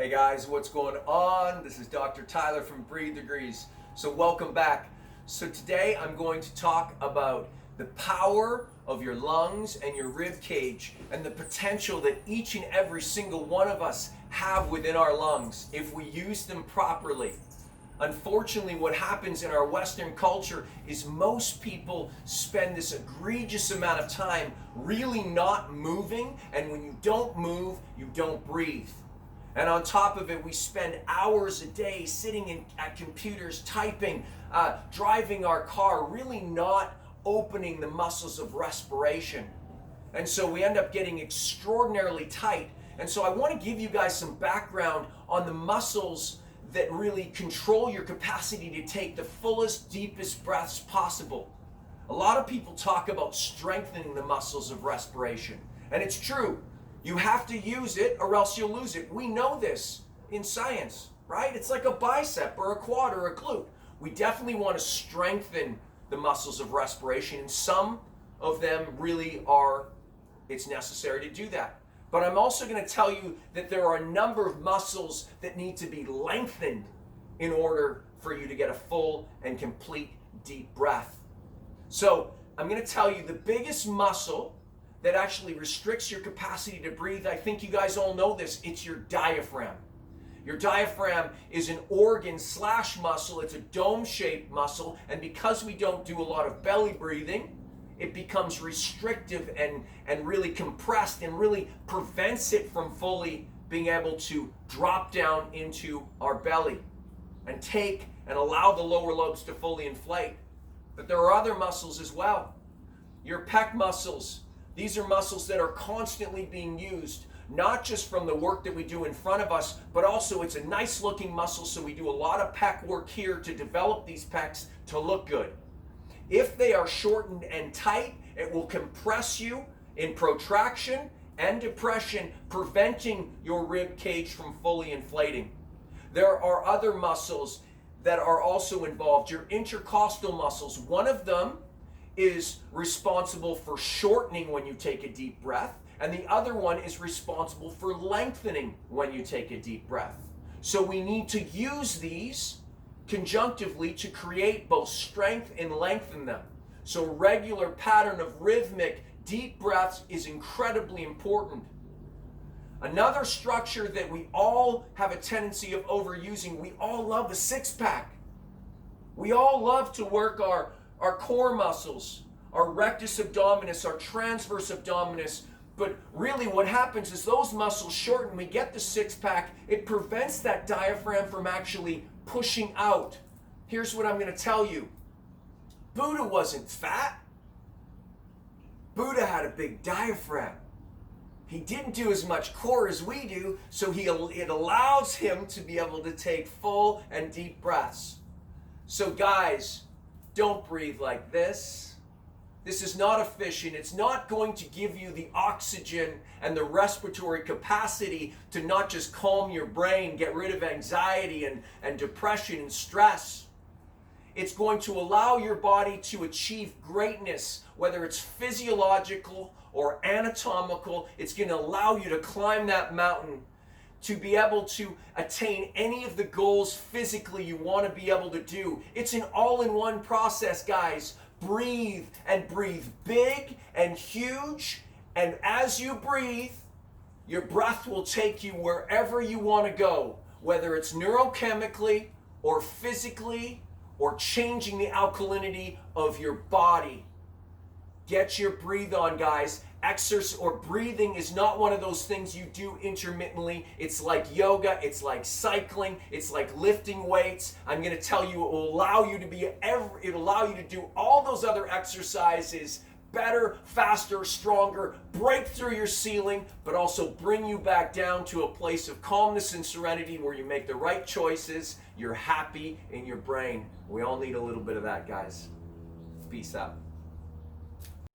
Hey guys, what's going on? This is Dr. Tyler from Breathe Degrees. So welcome back. So today I'm going to talk about the power of your lungs and your rib cage and the potential that each and every single one of us have within our lungs if we use them properly. Unfortunately, what happens in our Western culture is most people spend this egregious amount of time really not moving, and when you don't move, you don't breathe. And on top of it, we spend hours a day sitting at computers, typing, driving our car, really not opening the muscles of respiration. And so we end up getting extraordinarily tight. And so I want to give you guys some background on the muscles that really control your capacity to take the fullest, deepest breaths possible. A lot of people talk about strengthening the muscles of respiration. And it's true. You have to use it or else you'll lose it. We know this in science, right? It's like a bicep or a quad or a glute. We definitely want to strengthen the muscles of respiration, and some of them really are, it's necessary to do that. But I'm also going to tell you that there are a number of muscles that need to be lengthened in order for you to get a full and complete deep breath. So I'm going to tell you the biggest muscle that actually restricts your capacity to breathe. I think you guys all know this. It's your diaphragm. Your diaphragm is an organ/muscle. It's a dome-shaped muscle, and because we don't do a lot of belly breathing, it becomes restrictive and really compressed and really prevents it from fully being able to drop down into our belly and take and allow the lower lobes to fully inflate. But there are other muscles as well. Your pec muscles. These are muscles that are constantly being used, not just from the work that we do in front of us, but also it's a nice looking muscle, so we do a lot of pec work here to develop these pecs to look good. If they are shortened and tight, it will compress you in protraction and depression, preventing your rib cage from fully inflating. There are other muscles that are also involved, your intercostal muscles. One of them is responsible for shortening when you take a deep breath, and the other one is responsible for lengthening when you take a deep breath. So we need to use these conjunctively to create both strength and lengthen them. So a regular pattern of rhythmic deep breaths is incredibly important. Another structure that we all have a tendency of overusing, we all love the six-pack. We all love to work our core muscles, our rectus abdominis, our transverse abdominis, but really what happens is those muscles shorten, we get the six-pack, it prevents that diaphragm from actually pushing out. Here's what I'm going to tell you. Buddha wasn't fat. Buddha had a big diaphragm. He didn't do as much core as we do, so it allows him to be able to take full and deep breaths. So guys, don't breathe like this. This is not efficient. It's not going to give you the oxygen and the respiratory capacity to not just calm your brain, get rid of anxiety and depression and stress. It's going to allow your body to achieve greatness, whether it's physiological or anatomical. It's going to allow you to climb that mountain, to be able to attain any of the goals physically you want to be able to do. It's an all-in-one process, guys. Breathe and breathe big and huge, and as you breathe, your breath will take you wherever you want to go, whether it's neurochemically or physically or changing the alkalinity of your body. Get your breathe on, guys. Exercise or breathing is not one of those things you do intermittently. It's like yoga, it's like cycling, it's like lifting weights. I'm going to tell you, it will allow you to do all those other exercises better, faster, stronger, break through your ceiling, but also bring you back down to a place of calmness and serenity where you make the right choices, you're happy in your brain. We all need a little bit of that, guys. Peace out.